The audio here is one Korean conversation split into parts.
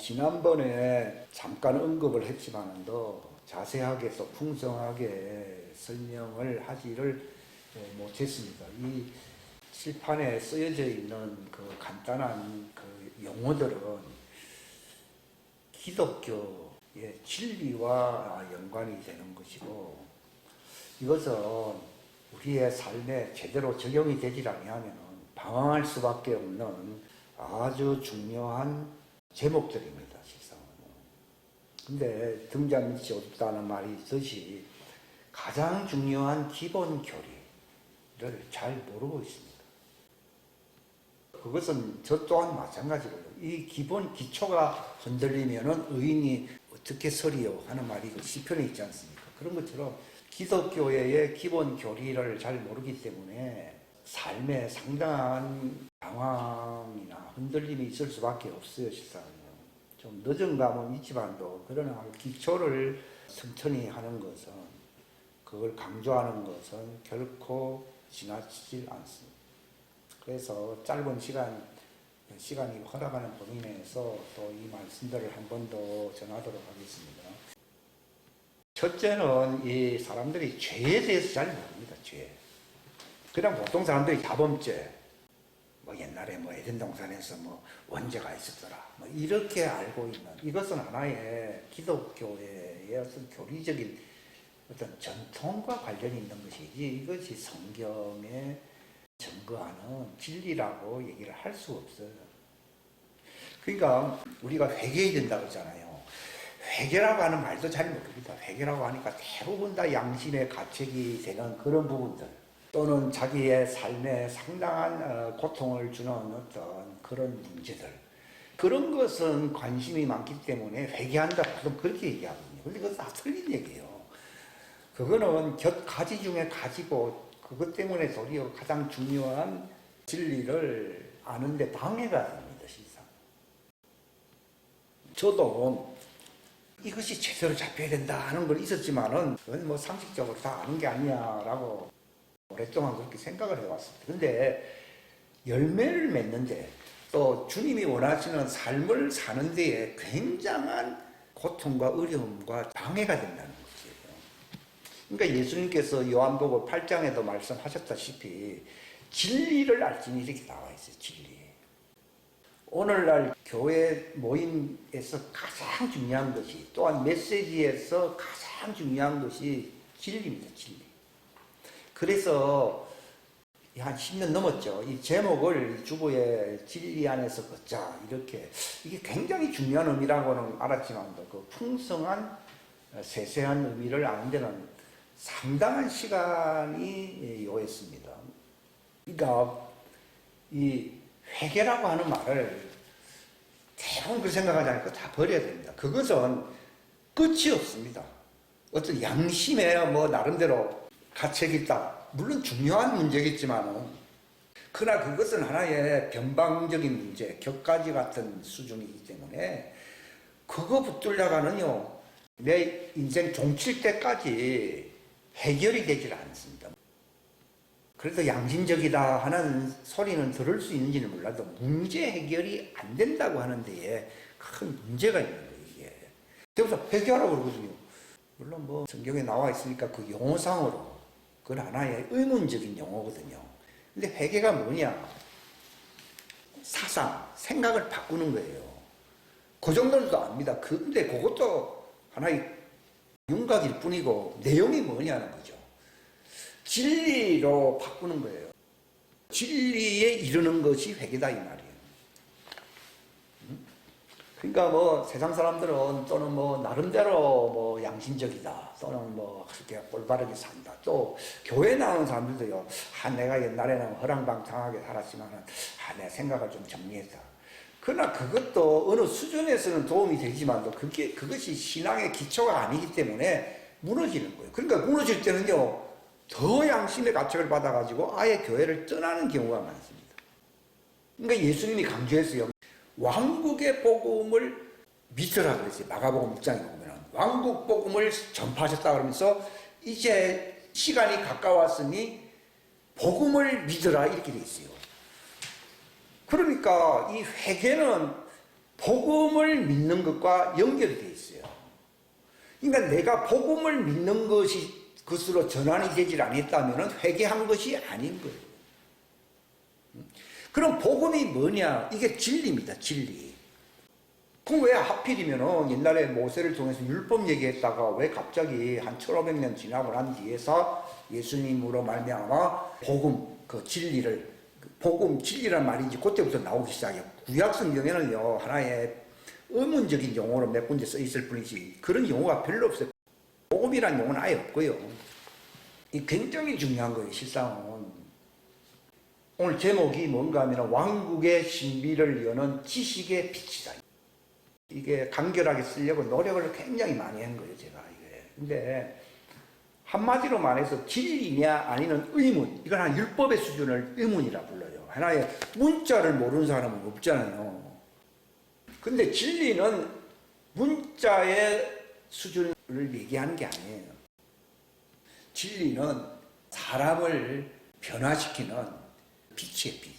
지난번에 잠깐 언급을 했지만도 자세하게 또 풍성하게 설명을 하지를 못했습니다. 이 칠판에 쓰여져 있는 그 간단한 그 용어들은 기독교의 진리와 연관이 되는 것이고, 이것은 우리의 삶에 제대로 적용이 되지 않으면 방황할 수밖에 없는 아주 중요한 제목들입니다, 실상은. 근데 등잔 밑이 어둡다는 말이 있듯이 가장 중요한 기본 교리를 잘 모르고 있습니다. 그것은 저 또한 마찬가지로요. 이 기본 기초가 흔들리면은 의인이 어떻게 서리요 하는 말이 시편에 있지 않습니까? 그런 것처럼 기독교의 기본 교리를 잘 모르기 때문에 삶에 상당한 방황이나 흔들림이 있을 수밖에 없어요, 실상은요. 좀 늦은 감은 있지만도, 그러나 기초를 튼튼히 하는 것은, 그걸 강조하는 것은 결코 지나치질 않습니다. 그래서 짧은 시간이 허락하는 범위 내에서 또 이 말씀들을 한 번 더 전하도록 하겠습니다. 첫째는 이 사람들이 죄에 대해서 잘 모릅니다, 죄. 그냥 보통 사람들이 자범죄, 옛날에 에덴 동산에서 원죄가 있었더라, 이렇게 알고 있는, 이것은 하나의 기독교의 어떤 교리적인 어떤 전통과 관련이 있는 것이지, 이것이 성경에 증거하는 진리라고 얘기를 할 수 없어요. 그러니까 우리가 회개해야 된다고 하잖아요. 회개라고 하는 말도 잘 모릅니다. 회개라고 하니까 대부분 다 양심의 가책이 되는 그런 부분들, 또는 자기의 삶에 상당한 고통을 주는 어떤 그런 문제들, 그런 것은 관심이 많기 때문에 회개한다, 보통 그렇게 얘기하거든요. 근데 그건 다 틀린 얘기예요. 그거는 가지 중에 가지고, 그것 때문에 도리어 가장 중요한 진리를 아는데 방해가 됩니다, 실상. 저도 이것이 제대로 잡혀야 된다 하는 건 있었지만은, 그건 상식적으로 다 아는 게 아니야라고 오랫동안 그렇게 생각을 해왔습니다. 근데 열매를 맺는데, 또 주님이 원하시는 삶을 사는 데에 굉장한 고통과 어려움과 방해가 된다는 거예요. 그러니까 예수님께서 요한복음 8장에도 말씀하셨다시피 진리를 알지니 이렇게 나와 있어요. 진리. 오늘날 교회 모임에서 가장 중요한 것이, 또한 메시지에서 가장 중요한 것이 진리입니다. 진리. 그래서 한 10년 넘었죠. 이 제목을 주보에 진리 안에서 걷자, 이렇게, 이게 굉장히 중요한 의미라고는 알았지만도 그 풍성한 세세한 의미를 아는 데는 상당한 시간이 요했습니다. 그러니까 이 회개라고 하는 말을 대부분 그렇게 생각하지 않고 다 버려야 됩니다. 그것은 끝이 없습니다. 어떤 양심에 나름대로 가책이 있다, 물론 중요한 문제겠지만은, 그러나 그것은 하나의 변방적인 문제, 격가지 같은 수준이기 때문에 그거 붙들려가는요, 내 인생 종칠 때까지 해결이 되질 않습니다. 그래도 양심적이다 하는 소리는 들을 수 있는지는 몰라도 문제 해결이 안 된다고 하는 데에 큰 문제가 있는 거예요, 이게. 그래서 회개하라고 그러거든요. 물론 성경에 나와 있으니까 그 용어상으로 그건 하나의 의문적인 용어거든요. 근데 회개가 뭐냐? 사상, 생각을 바꾸는 거예요. 그 정도는 압니다. 근데 그것도 하나의 윤곽일 뿐이고 내용이 뭐냐는 거죠. 진리로 바꾸는 거예요. 진리에 이르는 것이 회개다, 이 말이에요. 그러니까 세상 사람들은 또는 나름대로 양심적이다, 또는 그렇게 올바르게 산다. 또 교회 나오는 사람들도요, 내가 옛날에는 허랑방탕하게 살았지만은 내 생각을 좀 정리했다. 그러나 그것도 어느 수준에서는 도움이 되지만도 그것이 신앙의 기초가 아니기 때문에 무너지는 거예요. 그러니까 무너질 때는요, 더 양심의 가책을 받아가지고 아예 교회를 떠나는 경우가 많습니다. 그러니까 예수님이 강조했어요. 왕국의 복음을 믿으라 그랬어요. 마가복음 6장에 보면 왕국 복음을 전파하셨다 그러면서 이제 시간이 가까웠으니 복음을 믿으라, 이렇게 돼 있어요. 그러니까 이 회개는 복음을 믿는 것과 연결이 되어 있어요. 그러니까 내가 복음을 믿는 것으로 전환이 되질 않았다면 회개한 것이 아닌 거예요. 그럼 복음이 뭐냐? 이게 진리입니다. 진리. 그럼 왜 하필이면 옛날에 모세를 통해서 율법 얘기했다가 왜 갑자기 한 1500년 지나고 난 뒤에서 예수님으로 말미암아 복음, 그 진리를, 복음 진리란 말이 이제 그때부터 나오기 시작해요. 구약 성경에는요 하나의 의문적인 용어로 몇 군데 써 있을 뿐이지 그런 용어가 별로 없어요. 복음이란 용어는 아예 없고요. 이 굉장히 중요한 거예요. 실상은 오늘 제목이 뭔가 하면 왕국의 신비를 여는 지식의 빛이다. 이게 간결하게 쓰려고 노력을 굉장히 많이 한 거예요, 제가 이게. 근데 한마디로 말해서 진리냐 아니면 의문, 이건 한 율법의 수준을 의문이라 불러요. 하나의 문자를 모르는 사람은 없잖아요. 근데 진리는 문자의 수준을 얘기하는 게 아니에요. 진리는 사람을 변화시키는 빛이에요, 빛.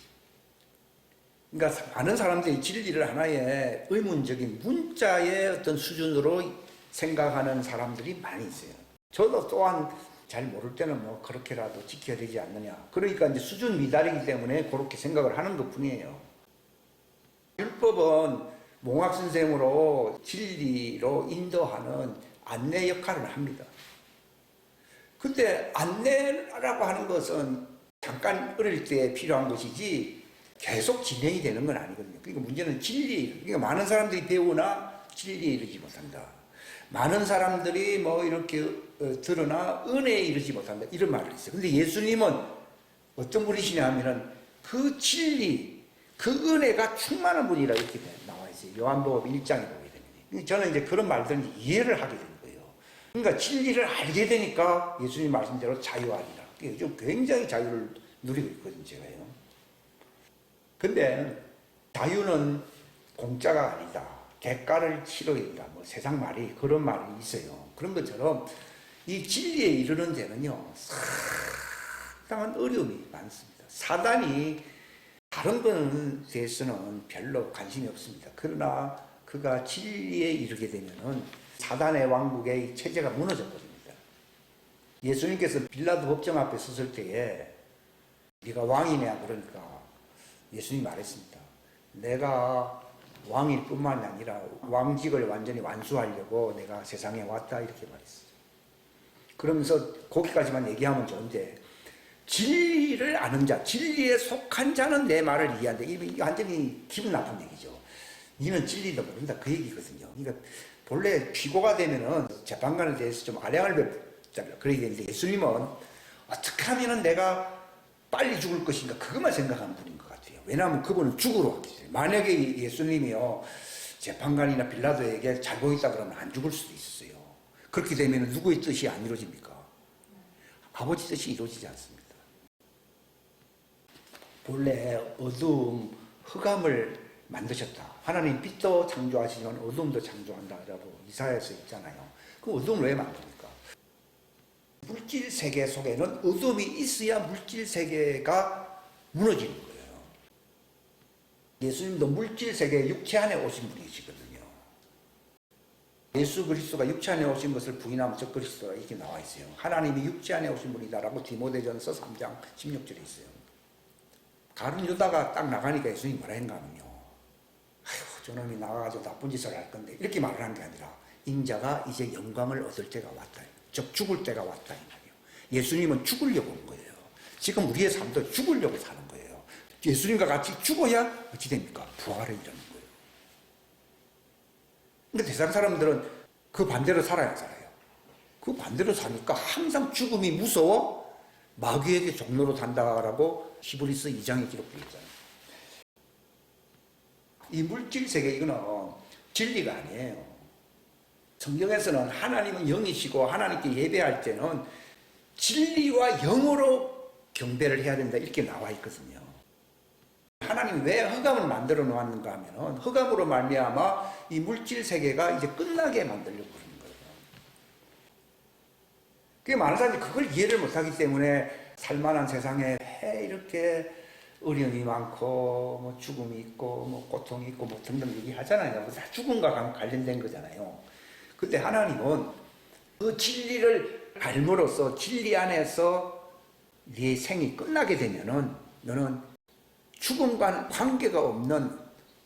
그러니까 많은 사람들이 진리를 하나의 의문적인 문자의 어떤 수준으로 생각하는 사람들이 많이 있어요. 저도 또한 잘 모를 때는 뭐 그렇게라도 지켜야 되지 않느냐. 그러니까 이제 수준 미달이기 때문에 그렇게 생각을 하는 것 뿐이에요. 율법은 몽학 선생으로 진리로 인도하는 안내 역할을 합니다. 근데 안내라고 하는 것은 잠깐 어릴 때 필요한 것이지 계속 진행이 되는 건 아니거든요. 그러니까 문제는 진리. 그러니까 많은 사람들이 배우나 진리에 이르지 못한다. 많은 사람들이 뭐 이렇게 들으나 은혜에 이르지 못한다. 이런 말을 했어요. 근데 예수님은 어떤 분이시냐 하면은 그 진리, 그 은혜가 충만한 분이라 이렇게 나와 있어요. 요한복음 1장에 보게 됩니다. 저는 이제 그런 말들을 이해를 하게 되는 거예요. 그러니까 진리를 알게 되니까 예수님 말씀대로 자유하리라. 좀 굉장히 자유를 누리고 있거든요, 제가요. 근데 자유는 공짜가 아니다. 대가를 치러야 된다. 뭐 세상 말이 그런 말이 있어요. 그런 것처럼 이 진리에 이르는 데는요 상당한 어려움이 많습니다. 사단이 다른 것에 대해서는 별로 관심이 없습니다. 그러나 그가 진리에 이르게 되면은 사단의 왕국의 체제가 무너져 버립니다. 예수님께서 빌라도 법정 앞에 섰을 때에 네가 왕이냐 그러니까 예수님이 말했습니다. 내가 왕일 뿐만 아니라 왕직을 완전히 완수하려고 내가 세상에 왔다 이렇게 말했어요. 그러면서 거기까지만 얘기하면 좋은데 진리를 아는 자, 진리에 속한 자는 내 말을 이해한다. 이게 완전히 기분 나쁜 얘기죠. 너는 진리도 모른다 그 얘기거든요. 그러니까 본래 피고가 되면은 재판관에 대해서 좀 아량을 베풀자 그래야 되는데 예수님은 어떻게 하면은 내가 빨리 죽을 것인가 그것만 생각하는 분인 것 같아요. 왜냐하면 그분은 죽으러 왔기 때문에. 만약에 예수님이요 재판관이나 빌라도에게 잘 보인다 그러면 안 죽을 수도 있었어요. 그렇게 되면 누구의 뜻이 안 이루어집니까? 아버지 뜻이 이루어지지 않습니다. 본래 어두움, 흑암을 만드셨다. 하나님 빛도 창조하시지만 어두움도 창조한다라고 이사야에서 있잖아요. 그 어두움을 왜 만듭니까? 물질 세계 속에는 어둠이 있어야 물질 세계가 무너지는 거예요. 예수님도 물질 세계 육체 안에 오신 분이시거든요. 예수 그리스도가 육체 안에 오신 것을 부인하면 저 그리스도라 이렇게 나와 있어요. 하나님이 육체 안에 오신 분이다라고 디모데전서 3장 16절에 있어요. 가룟 유다가 딱 나가니까 예수님이 뭐라 했는가 하면요. 아휴 저놈이 나가가지고 나쁜 짓을 할 건데 이렇게 말을 한 게 아니라 인자가 이제 영광을 얻을 때가 왔다. 즉 죽을 때가 왔다 이 말이에요. 예수님은 죽으려고 온 거예요. 지금 우리의 삶도 죽으려고 사는 거예요. 예수님과 같이 죽어야 어찌 됩니까? 부활을 이루는 거예요. 근데 세상 사람들은 그 반대로 살아야 살아요. 그 반대로 사니까 항상 죽음이 무서워 마귀에게 종로로 단다라고 히브리서 2장에 기록되어 있잖아요. 이 물질 세계 이거는 진리가 아니에요. 성경에서는 하나님은 영이시고 하나님께 예배할 때는 진리와 영으로 경배를 해야 된다 이렇게 나와 있거든요. 하나님이 왜 흑암을 만들어 놓았는가 하면 흑암으로 말미암아 이 물질 세계가 이제 끝나게 만들려고 그러는 거예요. 그게 많은 사람들이 그걸 이해를 못하기 때문에 살만한 세상에 왜 이렇게 어려움이 많고 뭐 죽음이 있고 뭐 고통이 있고 뭐 등등 얘기하잖아요. 다 죽음과 관련된 거잖아요. 근데 하나님은 그 진리를 알므로써 진리 안에서 네 생이 끝나게 되면은 너는 죽음과는 관계가 없는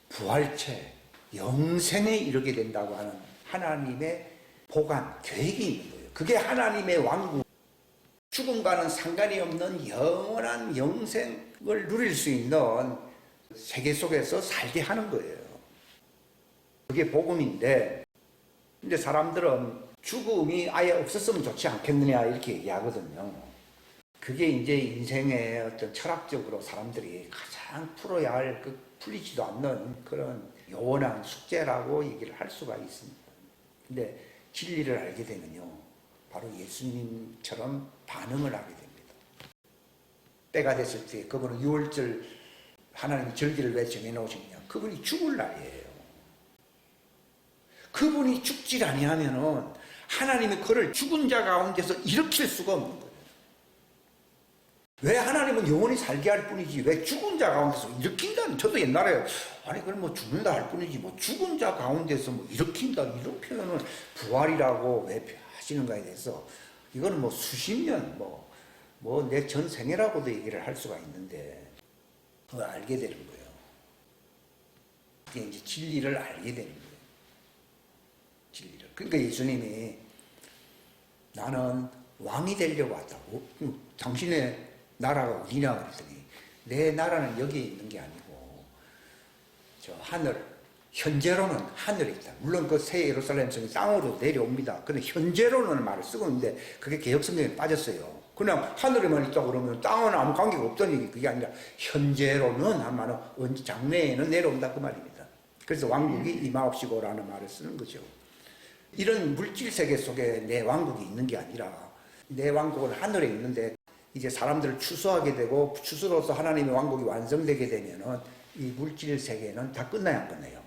부활체, 영생에 이르게 된다고 하는 하나님의 보관, 계획이 있는 거예요. 그게 하나님의 왕국, 죽음과는 상관이 없는 영원한 영생을 누릴 수 있는 세계 속에서 살게 하는 거예요. 그게 복음인데, 근데 사람들은 죽음이 아예 없었으면 좋지 않겠느냐 이렇게 얘기하거든요. 그게 이제 인생의 어떤 철학적으로 사람들이 가장 풀어야 할 풀리지도 않는 그런 요원한 숙제라고 얘기를 할 수가 있습니다. 근데 진리를 알게 되면요, 바로 예수님처럼 반응을 하게 됩니다. 때가 됐을 때 그분은 6월절 하나님이 절기를 왜 정해놓으셨냐? 그분이 죽을 날이에요. 그분이 죽질 아니하면은 하나님이 그를 죽은 자 가운데서 일으킬 수가 없는 거예요. 왜 하나님은 영원히 살게 할 뿐이지 왜 죽은 자 가운데서 일으킨다는, 저도 옛날에 아니 그럼 뭐 죽는다 할 뿐이지 뭐 죽은 자 가운데서 뭐 일으킨다 이런 표현을 부활이라고 왜 하시는가에 대해서 이거는 뭐 수십 년 뭐 내 전생애라고도 얘기를 할 수가 있는데 그걸 알게 되는 거예요. 그게 이제 진리를 알게 되는 거예요. 진리를. 그러니까 예수님이 나는 왕이 되려고 왔다고. 당신의 나라가 어디냐 그랬더니 내 나라는 여기에 있는 게 아니고 저 하늘, 현재로는 하늘에 있다. 물론 그 새 예루살렘 성이 땅으로 내려옵니다. 근데 현재로는 말을 쓰고 있는데 그게 개혁성경에 빠졌어요. 그냥 하늘에만 있다고 그러면 땅은 아무 관계가 없다는 얘기. 그게 아니라 현재로는 한 말은 언제 장래에는 내려온다 그 말입니다. 그래서 왕국이 임하옵시고라는 말을 쓰는 거죠. 이런 물질 세계 속에 내 왕국이 있는 게 아니라 내 왕국은 하늘에 있는데 이제 사람들을 추수하게 되고 추수로서 하나님의 왕국이 완성되게 되면은 이 물질 세계는 다 끝나야 안 끝나요.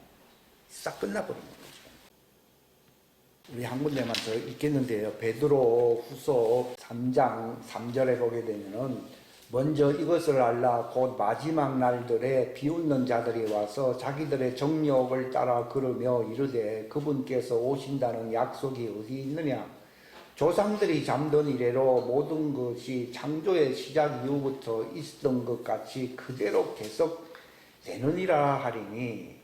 싹 끝나버리는 거죠. 우리 한 군데만 더 읽겠는데요. 베드로 후서 3장 3절에 보게 되면은 먼저 이것을 알라 곧 마지막 날들에 비웃는 자들이 와서 자기들의 정욕을 따라 걸으며 이르되 그분께서 오신다는 약속이 어디 있느냐. 조상들이 잠든 이래로 모든 것이 창조의 시작 이후부터 있었던 것 같이 그대로 계속되느니라 하리니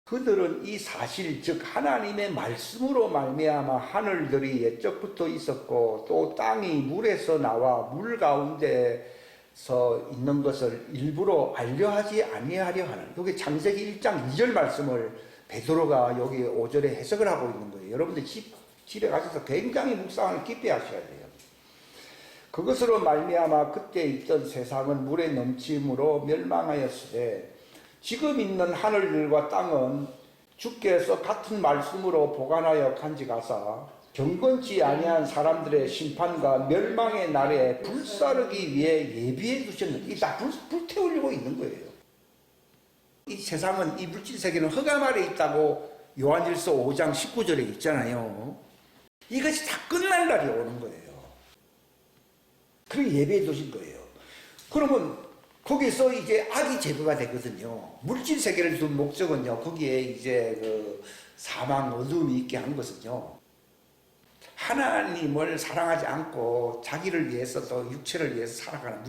그들은 이 사실 즉 하나님의 말씀으로 말미암아 하늘들이 옛적부터 있었고 또 땅이 물에서 나와 물 가운데서 있는 것을 일부러 알려하지 아니하려 하는, 이게 창세기 1장 2절 말씀을 베드로가 여기 5절에 해석을 하고 있는 거예요. 여러분들 집에 가셔서 굉장히 묵상을 깊이 하셔야 돼요. 그것으로 말미암아 그때 있던 세상은 물의 넘침으로 멸망하였으되 지금 있는 하늘들과 땅은 주께서 같은 말씀으로 보관하여 간직하사 경건치 아니한 사람들의 심판과 멸망의 날에 불사르기 위해 예비해 두셨는데 이게 다 불태우려고 있는 거예요. 이 세상은, 이 물질 세계는 흑암 아래 있다고 요한일서 5장 19절에 있잖아요. 이것이 다 끝날 날이 오는 거예요. 그렇게 예배해 두신 거예요. 그러면 거기서 이제 악이 제거가 되거든요. 물질 세계를 둔 목적은요, 거기에 이제 그 사망, 어두움이 있게 한 것은요, 하나님을 사랑하지 않고 자기를 위해서 또 육체를 위해서 살아가는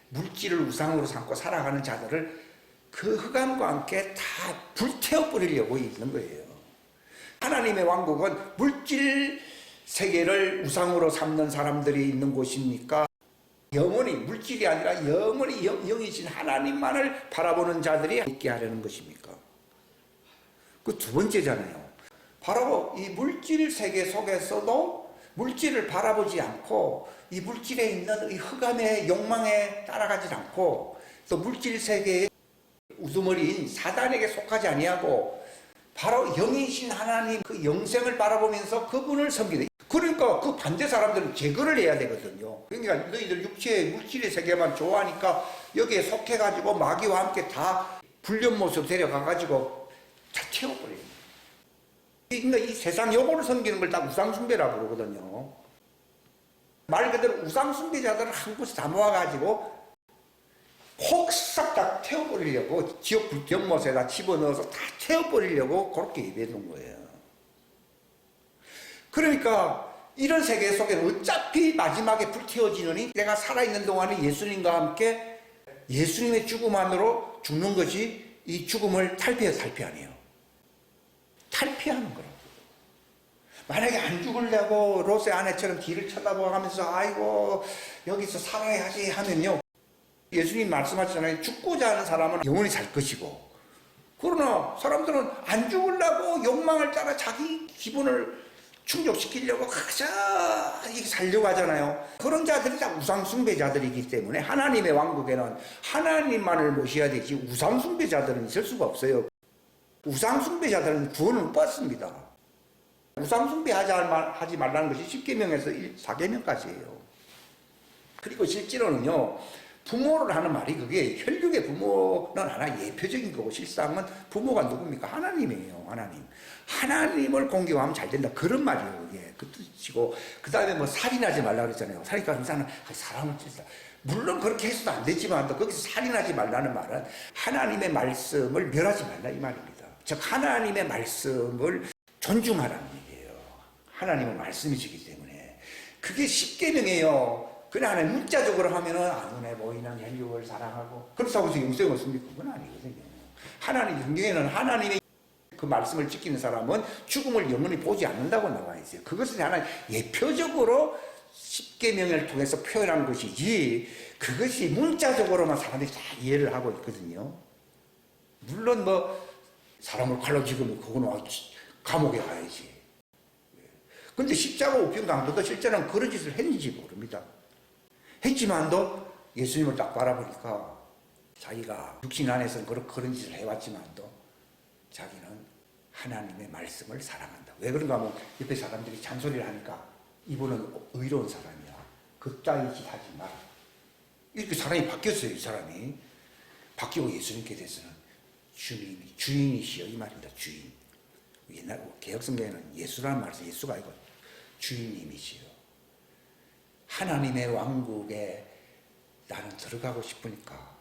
물질을 우상으로 삼고 살아가는 자들을 그 흑암과 함께 다 불태워버리려고 있는 거예요. 하나님의 왕국은 물질 세계를 우상으로 삼는 사람들이 있는 곳입니까? 영원히, 물질이 아니라 영원히 영이신 하나님만을 바라보는 자들이 있게 하려는 것입니까? 그 두 번째잖아요. 바로 이 물질 세계 속에서도 물질을 바라보지 않고 이 물질에 있는 이 흑암의 욕망에 따라가지 않고 또 물질 세계의 우두머리인 사단에게 속하지 아니하고 바로 영이신 하나님 그 영생을 바라보면서 그분을 섬기는, 그러니까 그 반대 사람들은 제거를 해야 되거든요. 그러니까 너희들 육체의 물질의 세계만 좋아하니까 여기에 속해가지고 마귀와 함께 다 불륜못으로 데려가가지고 다 채워버려요. 그러니까 이 세상 요거를 섬기는 걸 다 우상숭배라고 그러거든요. 말 그대로 우상숭배자들을 한 곳에 다 모아가지고 혹 싹 다 태워버리려고 지옥 불경못에다 집어넣어서 다 태워버리려고 그렇게 예배해둔 거예요. 그러니까 이런 세계 속에는 어차피 마지막에 불태워지느니 내가 살아있는 동안에 예수님과 함께 예수님의 죽음 안으로 죽는 것이 이 죽음을 탈피해요. 탈피하는 거라고. 만약에 안 죽으려고 롯의 아내처럼 뒤를 쳐다보면서 아이고 여기서 살아야지 하면요, 예수님 말씀하셨잖아요. 죽고자 하는 사람은 영원히 살 것이고, 그러나 사람들은 안 죽으려고 욕망을 따라 자기 기분을 충족시키려고 가자 이렇게 살려고 하잖아요. 그런 자들이 다 우상숭배자들이기 때문에 하나님의 왕국에는 하나님만을 모셔야 되지 우상숭배자들은 있을 수가 없어요. 우상숭배자들은 구원을 못 받습니다. 우상숭배하지 말라는 것이 10계명에서 4계명까지예요. 그리고 실제로는요, 부모를 하는 말이 그게 혈육의 부모는 하나 예표적인 거고 실상은 부모가 누굽니까? 하나님이에요. 하나님을 공경하면 잘 된다. 그런 말이에요. 그게 그 뜻이고, 그 다음에 뭐 살인하지 말라 그랬잖아요. 살인과 형사는 사람을 찢다. 물론 그렇게 해서도 안 되지만 거기서 살인하지 말라는 말은 하나님의 말씀을 멸하지 말라 이 말입니다. 즉 하나님의 말씀을 존중하라는 얘기예요. 하나님의 말씀이시기 때문에 그게 10계명이에요. 그냥 하나님 문자적으로 하면은 눈에 보이는 혈육을 사랑하고 그렇다고 해서 영생을 얻습니까? 그건 아니거든요. 하나님 성경에는 하나님의 그 말씀을 지키는 사람은 죽음을 영원히 보지 않는다고 나와 있어요. 그것은 하나님 예표적으로 10계명을 통해서 표현한 것이지 그것이 문자적으로만 사람들이 다 이해를 하고 있거든요. 물론 뭐 사람을 칼로 죽이면 그거는 감옥에 가야지. 근데 십자가 우편 강도도 실제로는 그런 짓을 했는지 모릅니다. 했지만도 예수님을 딱 바라보니까 자기가 육신 안에서는 그런 짓을 해왔지만도 자기는 하나님의 말씀을 사랑한다. 왜 그런가 하면 옆에 사람들이 잔소리를 하니까 이분은 의로운 사람이야. 그따위 짓 하지 마라. 이렇게 사람이 바뀌었어요. 이 사람이 바뀌고 예수님께 대해서는 주인이시여 이 말입니다. 주인. 옛날 개혁성경에는 예수라는 말에서 예수가 아니고 주인님이시여. 하나님의 왕국에 나는 들어가고 싶으니까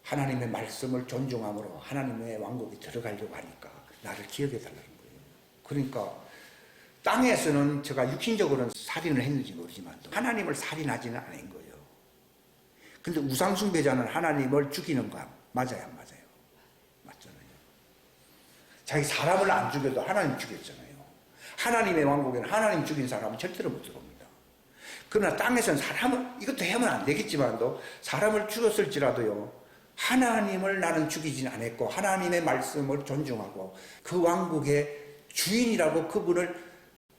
하나님의 말씀을 존중함으로 하나님의 왕국에 들어가려고 하니까 나를 기억해 달라는 거예요. 그러니까 땅에서는 제가 육신적으로는 살인을 했는지 모르지만 하나님을 살인하지는 않은 거예요. 근데 우상숭배자는 하나님을 죽이는 거 맞아요, 안 맞아요? 맞잖아요. 자기 사람을 안 죽여도 하나님 죽였잖아요. 하나님의 왕국에는 하나님 죽인 사람은 절대로 못 들어옵니다. 그러나 땅에서는 사람을, 이것도 하면 안 되겠지만도 사람을 죽였을지라도요, 하나님을 나는 죽이진 않았고 하나님의 말씀을 존중하고 그 왕국의 주인이라고 그분을,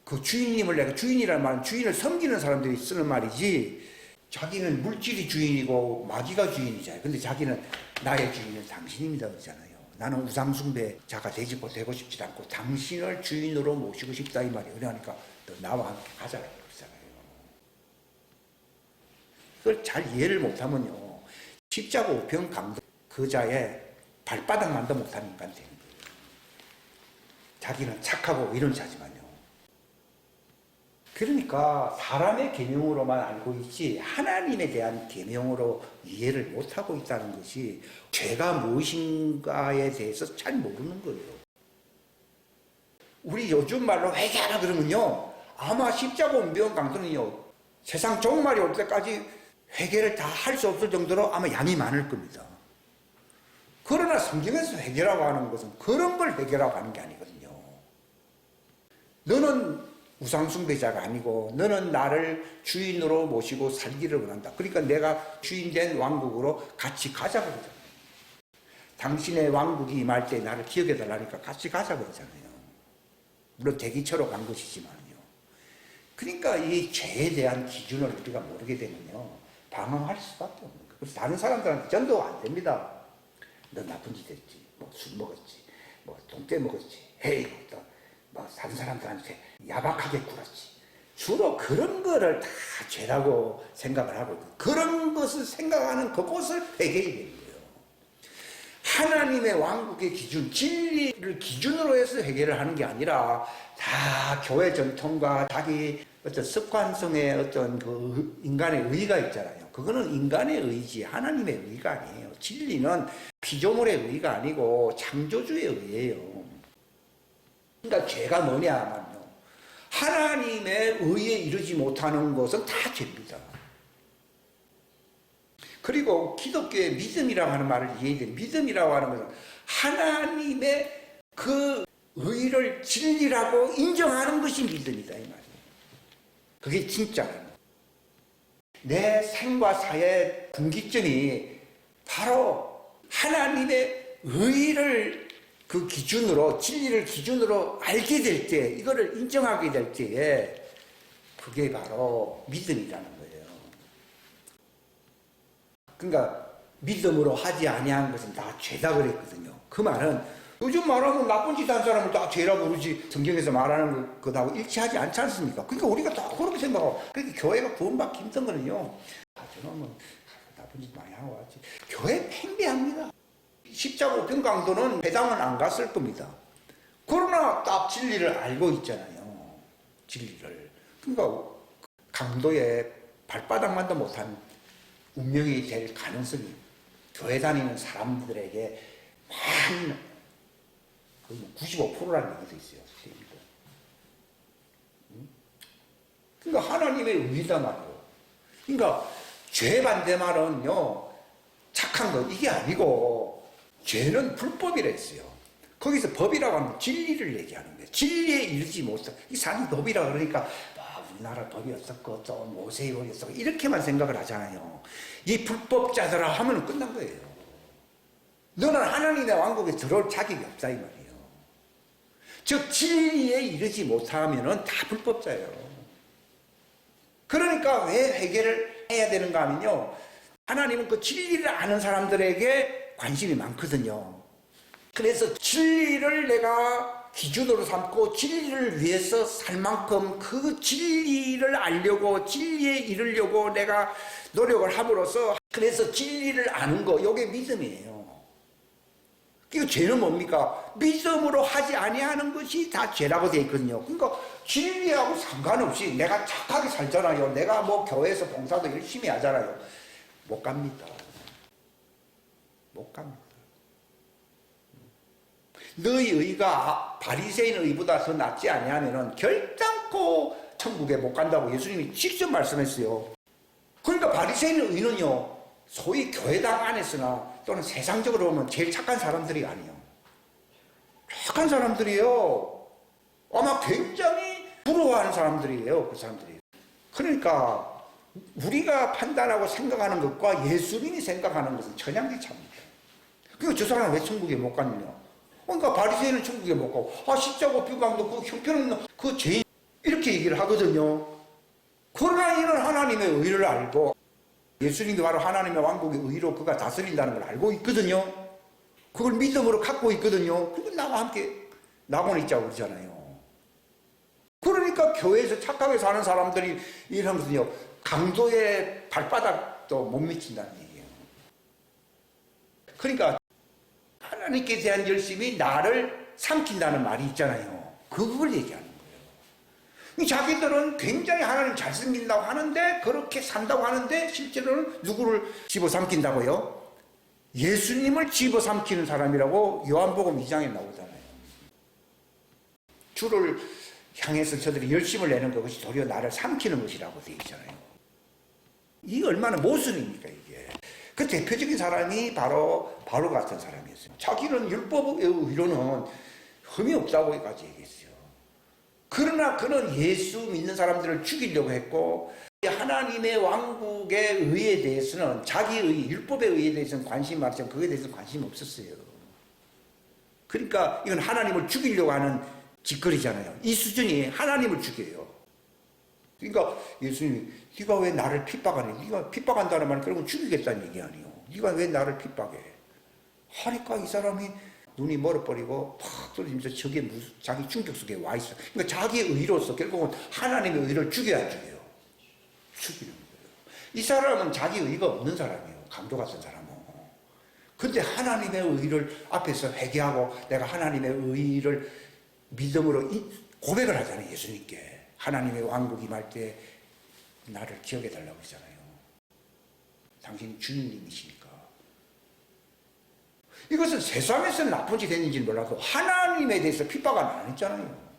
그 주인님을 내가 주인이라는 말은 주인을 섬기는 사람들이 쓰는 말이지, 자기는 물질이 주인이고 마귀가 주인이잖아요. 근데 자기는 나의 주인은 당신입니다 그러잖아요. 나는 우상숭배자가 되고 싶지 않고 당신을 주인으로 모시고 싶다 이 말이에요. 그러니까 너 나와 함께 가자 그러잖아요. 그걸 잘 이해를 못하면요, 십자가 우편 강도 그자의 발바닥만도 못하는 인간이 되는 거예요. 자기는 착하고 이런 자지만요. 그러니까 사람의 계명으로만 알고 있지 하나님에 대한 계명으로 이해를 못하고 있다는 것이 죄가 무엇인가에 대해서 잘 모르는 거예요. 우리 요즘 말로 회개하라 그러면요, 아마 십자가 운명 강도는요 세상 종말이 올 때까지 회개를 다 할 수 없을 정도로 아마 양이 많을 겁니다. 그러나 성경에서 회개라고 하는 것은 그런 걸 회개라고 하는 게 아니거든요. 너는 우상숭배자가 아니고 너는 나를 주인으로 모시고 살기를 원한다. 그러니까 내가 주인된 왕국으로 같이 가자 그러잖아요. 당신의 왕국이 임할 때 나를 기억해 달라니까 같이 가자 그러잖아요. 물론 대기처로 간 것이지만요. 그러니까 이 죄에 대한 기준을 우리가 모르게 되면요, 방황할 수밖에 없는 거예요. 그래서 다른 사람들한테 전도 안 됩니다. 너 나쁜 짓 했지, 뭐 술 먹었지, 뭐 돈떼 먹었지, 헤이, 뭐 다른 사람들한테 야박하게 굴었지. 주로 그런 거를 다 죄라고 생각을 하고 그런 것을 생각하는 그곳을 회개해야 되는 거예요. 하나님의 왕국의 기준, 진리를 기준으로 해서 회개를 하는 게 아니라 다 교회 전통과 자기 어떤 습관성의 어떤 그 인간의 의의가 있잖아요. 그거는 인간의 의지, 하나님의 의가 아니에요. 진리는 피조물의 의가 아니고 창조주의 의예요. 그러니까 죄가 뭐냐면요, 하나님의 의에 이르지 못하는 것은 다 죄입니다. 그리고 기독교의 믿음이라고 하는 말을 이해해야 돼요. 믿음이라고 하는 것은 하나님의 그 의를 진리라고 인정하는 것이 믿음이다, 이 말이에요. 그게 진짜예요. 내 삶과 사의 분기점이 바로 하나님의 의를 그 기준으로, 진리를 기준으로 알게 될 때, 이거를 인정하게 될 때에 그게 바로 믿음이라는 거예요. 그러니까 믿음으로 하지 아니한 것은 다 죄다 그랬거든요. 그 말은 요즘 말하면 나쁜 짓 한 사람을 다 죄라고 그러지, 성경에서 말하는 것하고 일치하지 않지 않습니까? 그러니까 우리가 다 그렇게 생각하고, 그러니까 교회가 구원받기 힘든 거는요, 저놈은 나쁜 짓 많이 하고 왔지. 교회 팽배합니다. 십자가 우편 강도는 회당은 안 갔을 겁니다. 그러나 딱 진리를 알고 있잖아요. 진리를. 그러니까 강도의 발바닥만도 못한 운명이 될 가능성이 교회 다니는 사람들에게 한 95%라는 얘기도 있어요. 그러니까 하나님의 의다 말이에요. 그러니까 죄 반대말은요, 착한 것 이게 아니고 죄는 불법이라 했어요. 거기서 법이라고 하면 진리를 얘기하는 거예요. 진리에 이르지 못해. 이 사람이 법이라 그러니까 우리나라 법이었었고 또 모세의 법이었었고 이렇게만 생각을 하잖아요. 이 불법자들아 하면 끝난 거예요. 너는 하나님의 왕국에 들어올 자격이 없다 이 말이에요. 즉 진리에 이르지 못하면 다 불법자예요. 그러니까 왜 회개를 해야 되는가 하면요, 하나님은 그 진리를 아는 사람들에게 관심이 많거든요. 그래서 진리를 내가 기준으로 삼고 진리를 위해서 살 만큼 그 진리를 알려고, 진리에 이르려고 내가 노력을 함으로써, 그래서 진리를 아는 거, 이게 믿음이에요. 그 죄는 뭡니까? 믿음으로 하지 아니하는 것이 다 죄라고 되어 있거든요. 그러니까 진리하고 상관없이 내가 착하게 살잖아요. 내가 뭐 교회에서 봉사도 열심히 하잖아요. 못 갑니다. 못 갑니다. 너희 의가 바리새인 의보다 더 낫지 아니하면은 결단코 천국에 못 간다고 예수님이 직접 말씀했어요. 그러니까 바리새인 의는요, 소위 교회당 안에서나 또는 세상적으로 보면 제일 착한 사람들이 아니에요. 착한 사람들이에요. 아마 굉장히 부러워하는 사람들이에요. 그 사람들이. 그러니까 우리가 판단하고 생각하는 것과 예수님이 생각하는 것은 천양지차입니다. 그러니까 저 사람은 왜 천국에 못 갔느냐. 그러니까 바리새인은 천국에 못 가고, 십자가 우편강도 그 형편없는 그 죄인, 이렇게 얘기를 하거든요. 그러나 이는 하나님의 의를 알고 예수님이 바로 하나님의 왕국의 의로 그가 다스린다는 걸 알고 있거든요. 그걸 믿음으로 갖고 있거든요. 그리고 나와 함께 낙원에 있자고 그러잖아요. 그러니까 교회에서 착하게 사는 사람들이 이러면요, 강도의 발바닥도 못 미친다는 얘기예요. 그러니까 하나님께 대한 열심이 나를 삼킨다는 말이 있잖아요. 그걸 얘기하는 거예요. 자기들은 굉장히 하나님 잘 섬긴다고 하는데, 그렇게 산다고 하는데 실제로는 누구를 집어삼킨다고요? 예수님을 집어삼키는 사람이라고 요한복음 2장에 나오잖아요. 주를 향해서 저들이 열심을 내는 것이 도리어 나를 삼키는 것이라고 되어 있잖아요. 이게 얼마나 모순입니까 이게. 그 대표적인 사람이 바로 바로 같은 사람이었어요. 자기는 율법의 의로는 흠이 없다고까지 얘기했어요. 그러나 그는 예수 믿는 사람들을 죽이려고 했고, 하나님의 왕국의 의에 대해서는, 자기의 율법의 의에 대해서는 관심이 많지만 그거에 대해서는 관심이 없었어요. 그러니까 이건 하나님을 죽이려고 하는 짓거리잖아요. 이 수준이 하나님을 죽여요. 그러니까 예수님이 네가 왜 나를 핍박하니? 네가 핍박한다는 말은 결국은 죽이겠다는 얘기 아니에요. 네가 왜 나를 핍박해? 하니까 이 사람이 눈이 멀어버리고 팍 떨어지면서 저게 무슨 자기 충격 속에 와 있어. 그러니까 자기 의로서 결국은 하나님의 의를 죽여야 죽여요. 죽이는 거예요. 이 사람은 자기 의가 없는 사람이에요. 강도 같은 사람은. 근데 하나님의 의를 앞에서 회개하고 내가 하나님의 의를 믿음으로 고백을 하잖아요. 예수님께. 하나님의 왕국 임할 때 나를 기억해 달라고 그러잖아요. 당신이 주인님이시니까. 이것은 세상에서는 나쁜 짓 했는지 몰라도 하나님에 대해서 핍박은 안 했잖아요.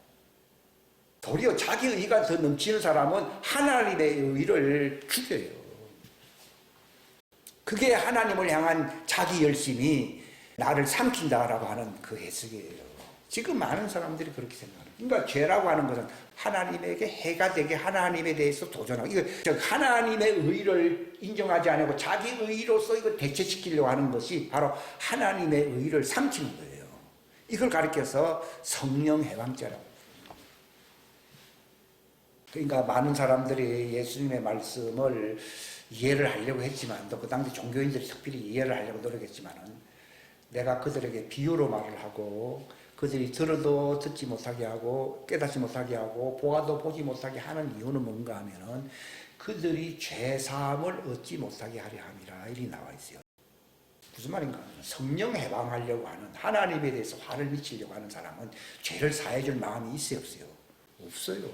도리어 자기 의가 더 넘치는 사람은 하나님의 의를 죽여요. 그게 하나님을 향한 자기 열심이 나를 삼킨다라고 하는 그 해석이에요. 지금 많은 사람들이 그렇게 생각해요. 그러니까 죄라고 하는 것은 하나님에게 해가 되게 하나님에 대해서 도전하고, 이거 즉 하나님의 의를 인정하지 않고 자기 의로서 이거 대체시키려고 하는 것이 바로 하나님의 의를 삼키는 거예요. 이걸 가리켜서 성령 해방죄라고. 그러니까 많은 사람들이 예수님의 말씀을 이해를 하려고 했지만, 또 그 당시 종교인들이 특별히 이해를 하려고 노력했지만은, 내가 그들에게 비유로 말을 하고 그들이 들어도 듣지 못하게 하고 깨닫지 못하게 하고 보아도 보지 못하게 하는 이유는 뭔가 하면은 그들이 죄사함을 얻지 못하게 하려 함이라 이리 나와 있어요. 무슨 말인가 하면 성령 해방하려고 하는, 하나님에 대해서 화를 미치려고 하는 사람은 죄를 사해줄 마음이 있어요, 없어요? 없어요.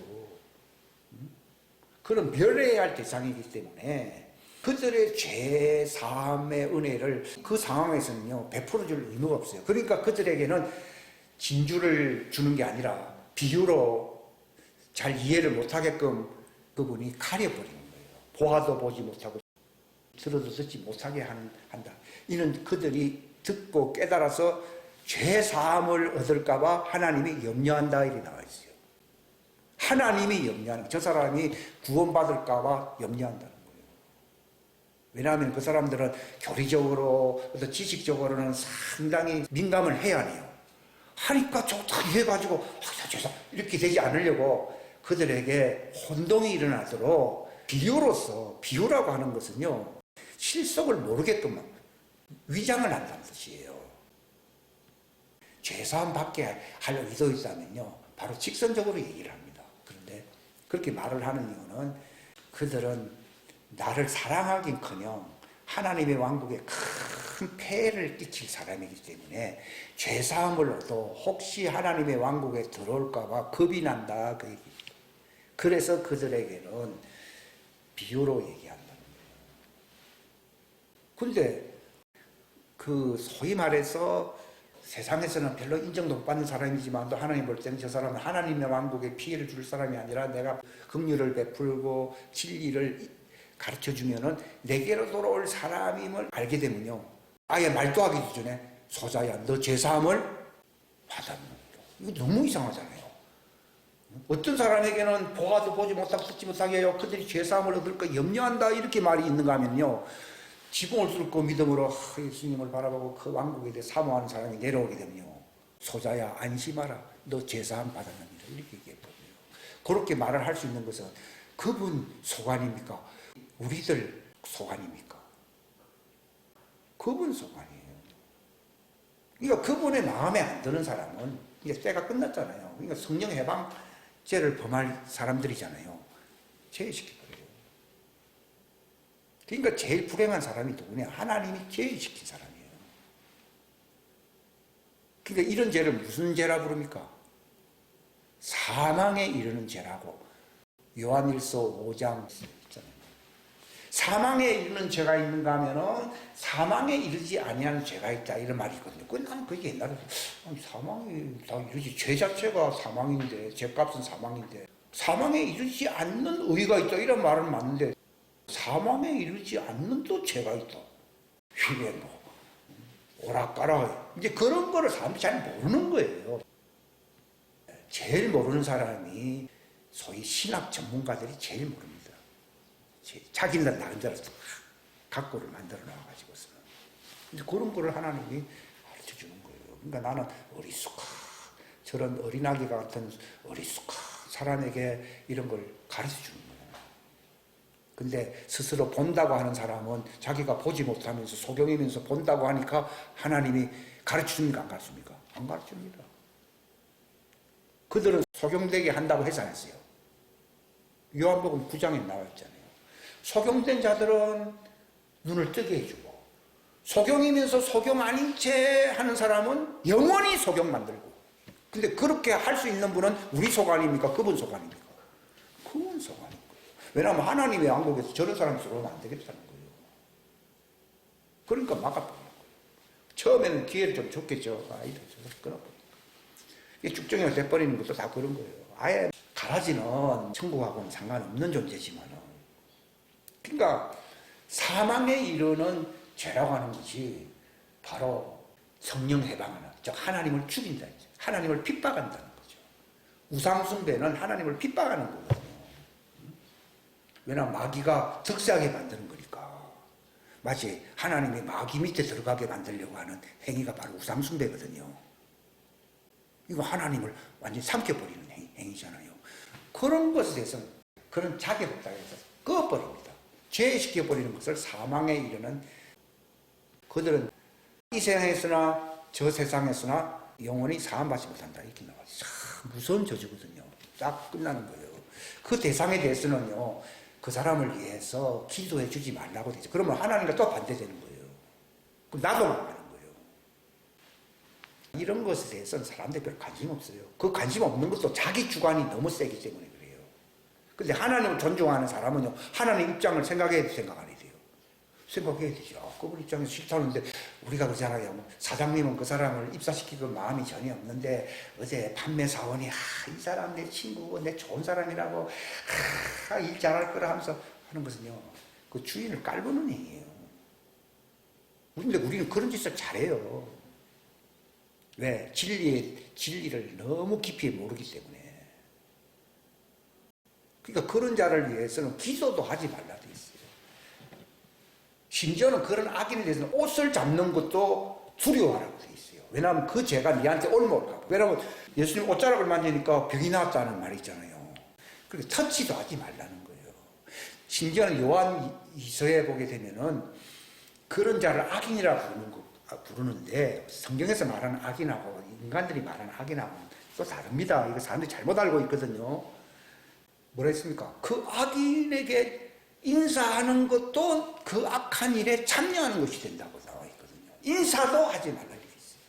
그런 별해야 할 대상이기 때문에 그들의 죄 사함의 은혜를 그 상황에서는요 베풀어줄 의무가 없어요. 그러니까 그들에게는 진주를 주는 게 아니라 비유로 잘 이해를 못하게끔 그분이 가려버리는 거예요. 보아도 보지 못하고 들어도 듣지 못하게 한다. 이는 그들이 듣고 깨달아서 죄 사함을 얻을까 봐 하나님이 염려한다 이렇게 나와 있어요. 하나님이 염려하는, 저 사람이 구원받을까 봐 염려한다는 거예요. 왜냐하면 그 사람들은 교리적으로 또 지식적으로는 상당히 민감을 해야 해요. 하니까 좋다 해가지고 이렇게 되지 않으려고 그들에게 혼동이 일어나도록 비유라고 하는 것은요 실속을 모르게끔 위장을 한다는 뜻이에요. 죄사함 받게 할 의도 있다면요 바로 직선적으로 얘기를 합니다. 그런데 그렇게 말을 하는 이유는 그들은 나를 사랑하긴커녕 하나님의 왕국에 큰 폐해를 끼칠 사람이기 때문에 죄사함을 얻어 혹시 하나님의 왕국에 들어올까 봐 겁이 난다 그 얘기입니다. 그래서 그들에게는 비유로 얘기한다는 거예요. 근데 그 소위 말해서 세상에서는 별로 인정도 못 받는 사람이지만 또 하나님 볼 때는 저 사람은 하나님의 왕국에 피해를 줄 사람이 아니라 내가 긍휼을 베풀고 진리를 가르쳐주면은 내게로 돌아올 사람임을 알게 되면요 아예 말도 하기 전에 소자야 너 죄사함을 받았느니라. 이거 너무 이상하잖아요. 어떤 사람에게는 보아도 보지 못하고 듣지 못하게 하여 그들이 죄사함을 얻을까 염려한다 이렇게 말이 있는가 하면요 지붕을 뚫고 믿음으로 예수님을 바라보고 그 왕국에 대해 사모하는 사람이 내려오게 되면요 소자야 안심하라 너 죄사함 받았느니라 이렇게 얘기했거든요. 그렇게 말을 할 수 있는 것은 그분 소관입니까? 우리들 소관입니까? 그분 소관이에요. 그러니까 그분의 마음에 안 드는 사람은 이제 때가 끝났잖아요. 그러니까 성령 해방죄를 범할 사람들이잖아요. 제외시켜버려요. 그러니까 제일 불행한 사람이 누구냐? 하나님이 제외시킨 사람이에요. 그러니까 이런 죄를 무슨 죄라 부릅니까? 사망에 이르는 죄라고 요한일서 5장 있잖아요. 사망에 이르는 죄가 있는가 하면은 사망에 이르지 아니하는 죄가 있다 이런 말이 있거든요. 나는 그게 옛날에 사망에 다 이르지 죄 자체가 사망인데 죄값은 사망인데 사망에 이르지 않는 의가 있다 이런 말은 맞는데 사망에 이르지 않는 또 죄가 있다. 이게 뭐 오락가락 이제 그런 거를 사람들이 잘 모르는 거예요. 제일 모르는 사람이 소위 신학 전문가들이 제일 모릅니다. 자기는 나름대로 각고를 만들어 놔가지고서. 근데 그런 거를 하나님이 가르쳐 주는 거예요. 그러니까 나는 저런 어린아기 같은 어리숙한 사람에게 이런 걸 가르쳐 주는 거예요. 근데 스스로 본다고 하는 사람은 자기가 보지 못하면서 소경이면서 본다고 하니까 하나님이 가르쳐 줍니까? 안 가르쳐 줍니까? 안 가르쳐 줍니다. 그들은 소경되게 한다고 해서 안 했어요. 요한복음 9장에 나와 있잖아요. 소경된 자들은 눈을 뜨게 해주고 소경이면서 소경 아닌 채 하는 사람은 영원히 소경 만들고. 근데 그렇게 할 수 있는 분은 우리 소관입니까? 그분 소관입니까? 그분 소관인 거예요. 왜냐하면 하나님의 왕국에서 저런 사람이 들어오면 안 되겠다는 거예요. 그러니까 막아버리는 거예요. 처음에는 기회를 좀 줬겠죠. 아이들 끊어버리니까. 이게 쭉정이가 돼버리는 것도 다 그런 거예요. 아예 가라지는 천국하고는 상관없는 존재지만은. 그러니까 사망에 이르는 죄라고 하는 것이 바로 성령 해방하는, 즉 하나님을 죽인다. 하나님을 핍박한다는 거죠. 우상숭배는 하나님을 핍박하는 거거든요. 왜냐하면 마귀가 득세하게 만드는 거니까. 마치 하나님이 마귀 밑에 들어가게 만들려고 하는 행위가 바로 우상숭배거든요. 이거 하나님을 완전히 삼켜버리는 행위잖아요. 그런 것에 대해서는 그런 자격없다고 해서 꺼버립니다. 죄시켜버리는 것을 사망에 이르는, 그들은 이 세상에서나 저 세상에서나 영원히 사함받지 못한다. 이렇게 나와요. 참 무서운 저주거든요. 딱 끝나는 거예요. 그 대상에 대해서는요, 그 사람을 위해서 기도해 주지 말라고 되죠. 그러면 하나님과 또 반대되는 거예요. 그럼 나도 망하는 거예요. 이런 것에 대해서는 사람들이 별 관심 없어요. 그 관심 없는 것도 자기 주관이 너무 세기 때문에 그래요. 근데 하나님을 존중하는 사람은요, 하나님 입장을 생각해야 생각 안 해야 돼요. 생각해야 되죠. 그분 입장에서 싫다는데, 우리가 그러잖아요. 사장님은 그 사람을 입사시키고 마음이 전혀 없는데, 어제 판매 사원이, 이 사람 내 친구고, 내 좋은 사람이라고, 일 잘할 거라 하면서 하는 것은요, 그 주인을 깔보는 행위예요. 근데 우리는 그런 짓을 잘해요. 왜? 진리를 너무 깊이 모르기 때문에. 그러니까 그런 자를 위해서는 기도도 하지 말라 돼 있어요. 심지어는 그런 악인에 대해서는 옷을 잡는 것도 두려워하라고 돼 있어요. 왜냐하면 그 죄가 니한테 올라올까 봐. 왜냐하면 예수님 옷자락을 만지니까 병이 나왔다는 말이 있잖아요. 그렇게 터치도 하지 말라는 거예요. 심지어는 요한 2서에 보게 되면은 그런 자를 악인이라고 부르는데, 성경에서 말하는 악인하고 인간들이 말하는 악인하고는 또 다릅니다. 이거 사람들이 잘못 알고 있거든요. 뭐라 했습니까? 그 악인에게 인사하는 것도 그 악한 일에 참여하는 것이 된다고 나와 있거든요. 인사도 하지 말라 이렇게 있어요.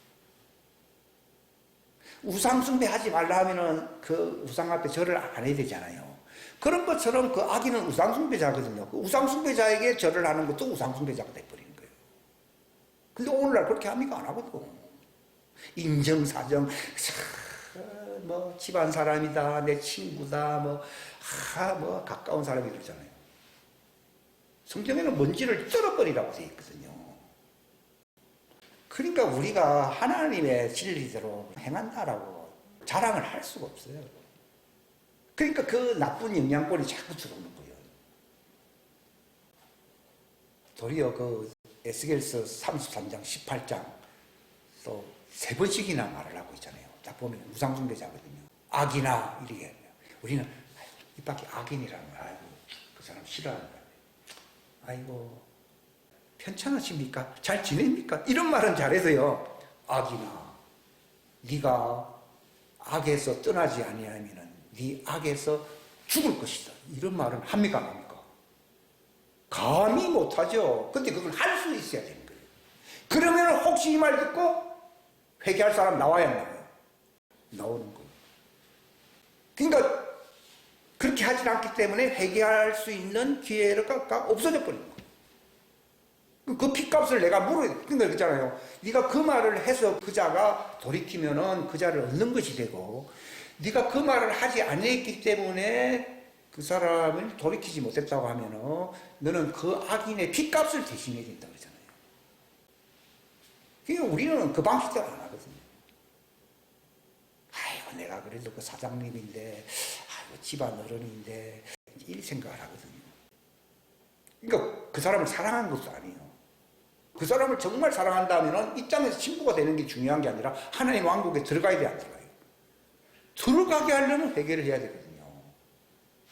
우상숭배 하지 말라 하면은 그 우상 앞에 절을 안 해야 되잖아요. 그런 것처럼 그 악인은 우상숭배자거든요. 그 우상숭배자에게 절을 하는 것도 우상숭배자가 돼버리는 거예요. 근데 오늘날 그렇게 합니까? 안 하거든. 인정사정, 뭐 집안 사람이다, 내 친구다, 뭐 가까운 사람이 그러잖아요. 성경에는 먼지를 쩔어버리라고 되어 있거든요. 그러니까 우리가 하나님의 진리대로 행한다라고 자랑을 할 수가 없어요. 그러니까 그 나쁜 영향권이 자꾸 들어오는 거예요. 도리어 그 에스겔서 33장, 18장 또 3번씩이나 말을 하고 있잖아요. 딱 보면 우상숭배자거든요. 악이나 이렇게. 우리는 이 밖에 악인이라는 걸 알고 그 사람 싫어하는 거예요. 아이고 편찮으십니까? 잘 지냅니까? 이런 말은 잘해서요. 악이나 네가 악에서 떠나지 아니하면은 네 악에서 죽을 것이다. 이런 말은 합니까? 안 합니까? 감히 못하죠. 근데 그걸 할 수 있어야 되는 거예요. 그러면 혹시 이 말 듣고 회개할 사람 나와야 나와요. 나오는 거예요. 그러니까 그렇게 하지 않기 때문에 회개할 수 있는 기회가 없어져 버린 거예요. 그 핏값을 내가 물어야 돼. 그러니까 그렇잖아요. 네가 그 말을 해서 그 자가 돌이키면은 그 자를 얻는 것이 되고, 네가 그 말을 하지 않았기 때문에 그 사람을 돌이키지 못했다고 하면은 너는 그 악인의 핏값을 대신해야 된다고 그러잖아요. 그러니까 우리는 그 방식대로 안 하거든요. 아이고 내가 그래도 그 사장님인데, 아이고 집안 어른인데, 이 생각을 하거든요. 그러니까 그 사람을 사랑하는 것도 아니에요. 그 사람을 정말 사랑한다면 입장에서 친구가 되는 게 중요한 게 아니라 하나님 왕국에 들어가야 돼, 안 들어가요? 들어가게 하려면 회개를 해야 되거든요.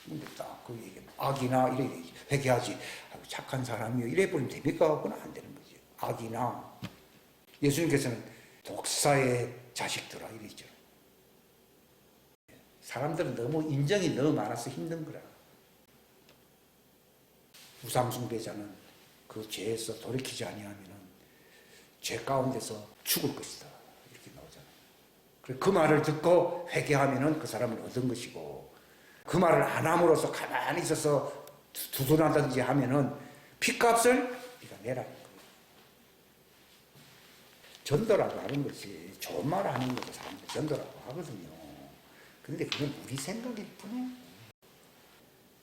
근데 딱 그 얘기, 악이나 이래 회개하지. 착한 사람이요. 이래 버리면 됩니까? 그건 안 되는 거죠. 악이나. 예수님께서는 독사의 자식들아 이랬죠. 사람들은 너무 인정이 너무 많아서 힘든 거라. 우상숭배자는 그 죄에서 돌이키지 아니하면은 죄 가운데서 죽을 것이다. 이렇게 나오잖아요. 그 말을 듣고 회개하면은 그 사람을 얻은 것이고, 그 말을 안 함으로써 가만히 있어서 두둔하든지 하면은 핏값을 네가 내라는 거예요. 전도라고 하는 것이 좋은 말을 하는 것을 사람들이 전도라고 하거든요. 그런데 그건 우리 생각일 뿐이에요.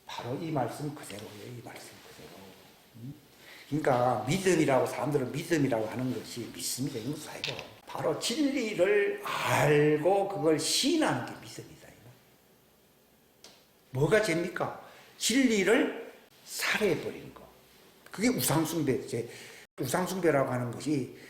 바로 이 말씀 그대로예요. 이 말씀 그대로. 그러니까 믿음이라고 사람들은 믿음이라고 하는 것이 믿음이 되는 것이 아니고 바로 진리를 알고 그걸 시인하는 게 믿음이다. 뭐가 죄입니까? 진리를 살해해버리는 거. 그게 우상숭배. 우상숭배라고 하는 것이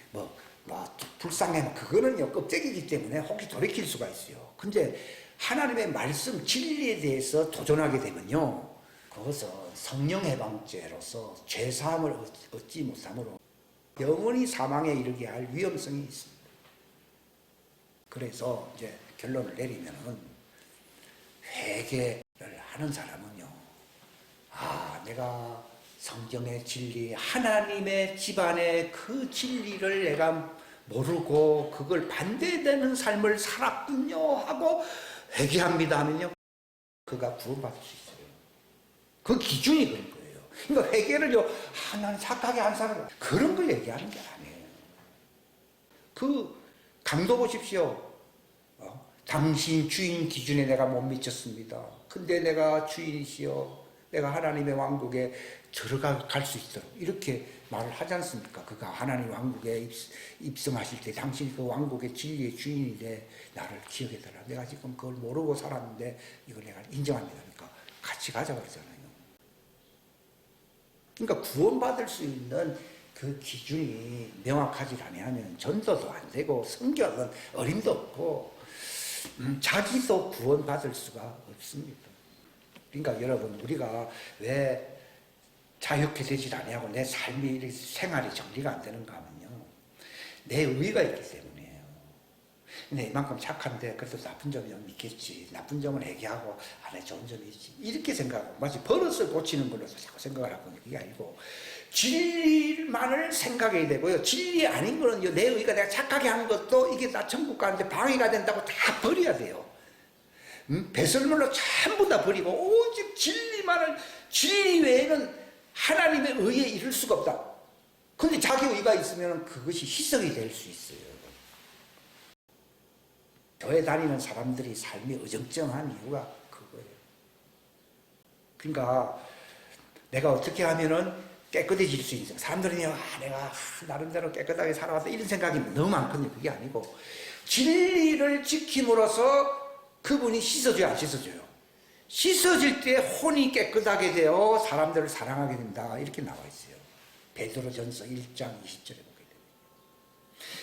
불쌍해. 그거는요, 껍데기이기 때문에 혹시 돌이킬 수가 있어요. 근데 하나님의 말씀, 진리에 대해서 도전하게 되면요, 그것은 성령 해방죄로서 죄사함을 얻지 못함으로 영원히 사망에 이르게 할 위험성이 있습니다. 그래서 이제 결론을 내리면은 회개를 하는 사람은요, 내가 성경의 진리, 하나님의 집안의 그 진리를 내가 모르고 그걸 반대되는 삶을 살았군요 하고 회개합니다 하면요, 그가 구원받을 수 있어요. 그 기준이 그런 거예요. 그러니까 회개를요, 나는 착하게 한 사람, 그런 걸 얘기하는 게 아니에요. 그 강도 보십시오. 당신 주인 기준에 내가 못 미쳤습니다. 근데 내가 주인이시여, 내가 하나님의 왕국에 들어갈 수 있도록 이렇게 말을 하지 않습니까? 그가 하나님 왕국에 입성하실 때 당신이 그 왕국의 진리의 주인인데 나를 기억해달라. 내가 지금 그걸 모르고 살았는데 이걸 내가 인정합니다. 그러니까 같이 가자 그러잖아요. 그러니까 구원받을 수 있는 그 기준이 명확하지 않으면 전도도 안 되고 성경은 어림도 없고 자기도 구원받을 수가 없습니다. 그러니까 여러분, 우리가 왜 자유케 되질 아니하고 내 삶이, 생활이 정리가 안 되는가 하면요, 내 의가 있기 때문이에요. 근데 이만큼 착한데 그래도 나쁜 점이 있겠지, 나쁜 점을 얘기하고 내 좋은 점이 있지, 이렇게 생각하고 마치 버릇을 고치는 걸로 자꾸 생각을 하고 있는 게 아니고 진리만을 생각해야 되고요. 진리 아닌 거는요, 내 의가 내가 착하게 하는 것도 이게 나 천국 가는데 방해가 된다고 다 버려야 돼요. 배설물로 전부 다 버리고 오직 진리 외에는 하나님의 의에 이를 수가 없다. 근데 자기 의가 있으면 그것이 희석이 될 수 있어요. 교회 다니는 사람들이 삶이 어정쩡한 이유가 그거예요. 그러니까 내가 어떻게 하면은 깨끗해질 수 있는, 사람들이 내가 나름대로 깨끗하게 살아왔다 이런 생각이 너무 많거든요. 그게 아니고 진리를 지킴으로써 그분이 씻어줘요, 안 씻어줘요? 씻어질 때 혼이 깨끗하게 되어 사람들을 사랑하게 된다, 이렇게 나와 있어요. 베드로전서 1장 20절에 보게 됩니다.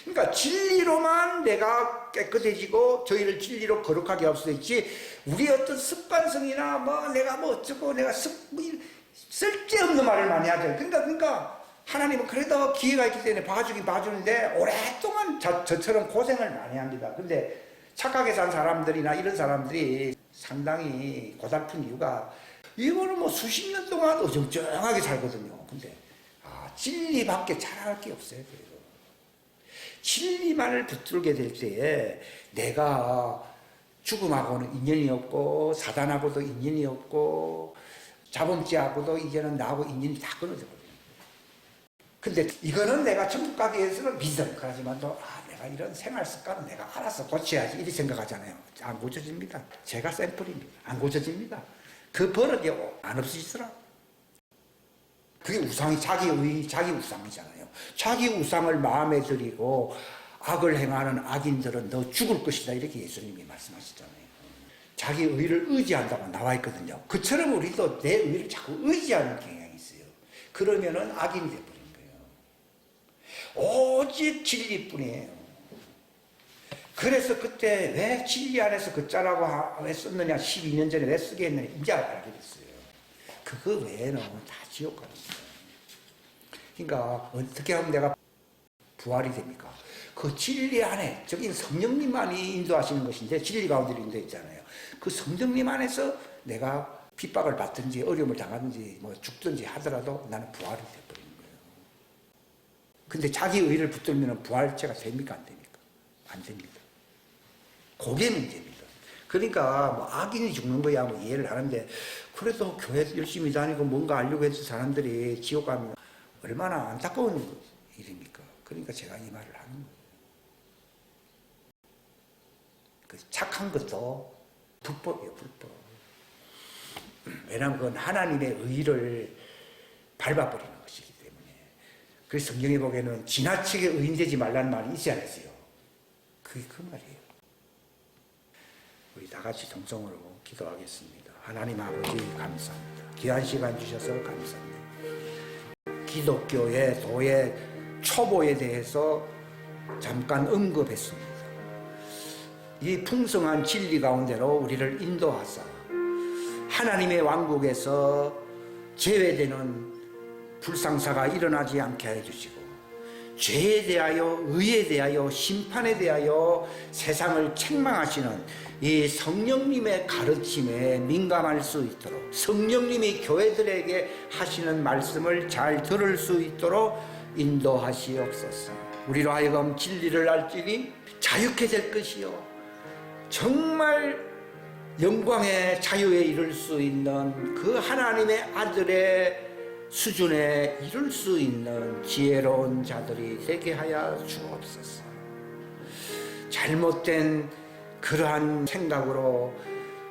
그러니까 진리로만 내가 깨끗해지고 저희를 진리로 거룩하게 할 수 있지, 우리의 어떤 습관성이나 내가 어쩌고 내가 쓸데없는 말을 많이 하죠. 그러니까 하나님은 그래도 기회가 있기 때문에 봐주긴 봐주는데 오랫동안 저처럼 고생을 많이 합니다. 근데 착하게 산 사람들이나 이런 사람들이 상당히 고달픈 이유가, 이거는 수십 년 동안 어정쩡하게 살거든요. 근데 진리밖에 잘할 게 없어요. 진리만을 붙들게 될 때에 내가 죽음하고는 인연이 없고 사단하고도 인연이 없고 자범죄하고도 이제는 나하고 인연이 다 끊어져 버려요. 근데 이거는 내가 천국 가기 위해서는 믿음, 그러지만 또 내가 이런 생활 습관은 내가 알아서 고쳐야지 이렇게 생각하잖아요. 안 고쳐집니다. 제가 샘플입니다. 안 고쳐집니다. 그 버릇이 안 없어지더라. 그게 우상이, 자기 우상이잖아요. 자기 우상을 마음에 들이고 악을 행하는 악인들은 너 죽을 것이다, 이렇게 예수님이 말씀하시잖아요. 자기 의를 의지한다고 나와 있거든요. 그처럼 우리도 내 의를 자꾸 의지하는 경향이 있어요. 그러면은 악인이 돼버린 거예요. 오직 진리뿐이에요. 그래서 그때 왜 진리 안에서 그 자라고 왜 썼느냐, 12년 전에 왜 쓰게 했느냐, 이제 알게 됐어요. 그거 외에는 다 지옥 가는 거예요. 그러니까 어떻게 하면 내가 부활이 됩니까? 그 진리 안에, 저기 성령님만이 인도하시는 것인데 진리 가운데 인도했잖아요. 그 성령님 안에서 내가 핍박을 받든지 어려움을 당하든지 죽든지 하더라도 나는 부활이 되어버리는 거예요. 근데 자기 의를 붙들면 부활체가 됩니까? 안 됩니까? 안 됩니다. 그게 문제입니다. 그러니까 악인이 죽는 거야 이해를 하는데, 그래도 교회 열심히 다니고 뭔가 알려고 해서 사람들이 지옥 가면 얼마나 안타까운 일입니까? 그러니까 제가 이 말을 하는 거예요. 그 착한 것도 불법이에요, 불법. 왜냐하면 그건 하나님의 의를 밟아버리는 것이기 때문에. 그래서 성경에 보기에는 지나치게 의인되지 말라는 말이 있지 않았어요. 그게 그 말이에요. 우리 다 같이 동성으로 기도하겠습니다. 하나님 아버지 감사합니다. 귀한 시간 주셔서 감사합니다. 기독교의 도의 초보에 대해서 잠깐 언급했습니다. 이 풍성한 진리 가운데로 우리를 인도하사 하나님의 왕국에서 제외되는 불상사가 일어나지 않게 해주시고 죄에 대하여 의에 대하여 심판에 대하여 세상을 책망하시는 이 성령님의 가르침에 민감할 수 있도록 성령님이 교회들에게 하시는 말씀을 잘 들을 수 있도록 인도하시옵소서. 우리로 하여금 진리를 알지니 자유케 될 것이요 정말 영광의 자유에 이를 수 있는 그 하나님의 아들의 수준에 이룰 수 있는 지혜로운 자들이 되게 하여 주옵소서. 잘못된 그러한 생각으로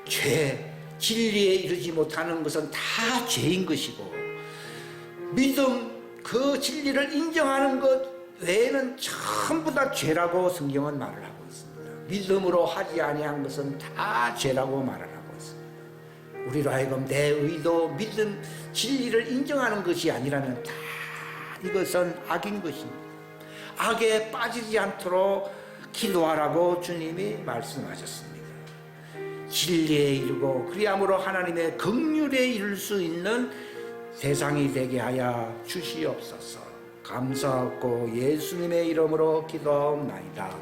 죄, 진리에 이르지 못하는 것은 다 죄인 것이고 믿음, 그 진리를 인정하는 것 외에는 전부 다 죄라고 성경은 말을 하고 있습니다. 믿음으로 하지 아니한 것은 다 죄라고 말을 하고 있습니다. 우리로 하여금 내 의도, 믿음, 진리를 인정하는 것이 아니라면 다 이것은 악인 것입니다. 악에 빠지지 않도록 기도하라고 주님이 말씀하셨습니다. 진리에 이르고 그리함으로 하나님의 긍휼에 이를 수 있는 세상이 되게 하여 주시옵소서. 감사하고 예수님의 이름으로 기도하옵나이다.